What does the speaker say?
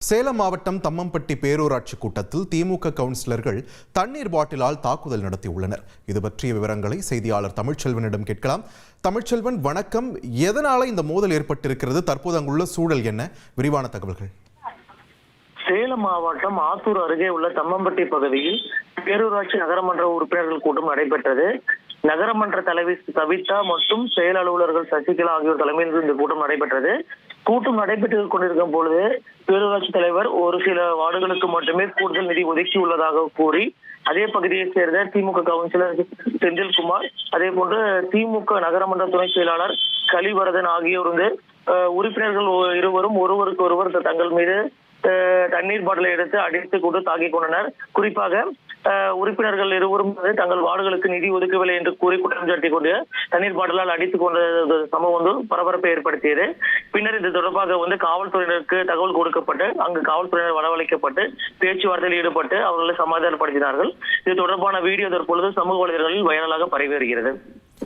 சேலம் மாவட்டம் தம்மம்பட்டி பேரூராட்சி கூட்டத்தில் திமுக கவுன்சிலர்கள் தண்ணீர் பாட்டிலால் தாக்குதல் நடத்தியுள்ளனர். இது பற்றிய விவரங்களை செய்தியாளர் தமிழ்ச்செல்வனிடம் கேட்கலாம். தமிழ்ச்செல்வன், வணக்கம். எதனால இந்த மோதல் ஏற்பட்டிருக்கிறது? தற்போது அங்குள்ள சூழல் என்ன? விரிவான தகவல்கள். சேலம் மாவட்டம் ஆத்தூர் அருகே உள்ள தம்மம்பட்டி பகுதியில் பேரூராட்சி நகரமன்ற உறுப்பினர்கள் கூட்டம் நடைபெற்றது. நகரமன்ற தலைவி சவிதா மற்றும் செயல் அலுவலர்கள் சசிகலா ஆகியோர் தலைமையில் இந்த கூட்டம் நடைபெற்றது. கூட்டம் நடைபெற்று கொண்டிருக்கும் பொழுது பேரூராட்சி தலைவர் ஒரு சில வார்டுகளுக்கு மட்டுமே கூடுதல் நிதி ஒதுக்கியுள்ளதாக கூறி அதே பகுதியைச் சேர்ந்த திமுக கவுன்சிலர் செந்தில்குமார், அதே போன்று திமுக நகரமன்ற துணை செயலாளர் கலிவரதன் ஆகியோர் உறுப்பினர்கள் இருவரும் ஒருவருக்கு ஒருவர் தங்கள் மீது தண்ணீர் பாட்டிலை எடுத்து அடித்துக் கொண்டு தாக்கிக் கொண்டனர். குறிப்பாக உறுப்பினர்கள் இருவரும் தங்கள் வார்டுகளுக்கு நிதி ஒதுக்கவில்லை என்று கூறி குற்றம் சாட்டி கொண்டு தண்ணீர் பாட்டிலால் அடித்துக் கொண்ட சம்பவம் பரபரப்பை ஏற்படுத்தியது. பின்னர் இது தொடர்பாக காவல்துறையினருக்கு தகவல் கொடுக்கப்பட்டு அங்கு காவல்துறையினர் வரவழைக்கப்பட்டு பேச்சுவார்த்தையில் ஈடுபட்டு அவர்களை சமாதானப்படுத்தினார்கள். இது தொடர்பான வீடியோ தற்பொழுது சமூக வலைதளங்களில் வைரலாக பரவி வருகிறது.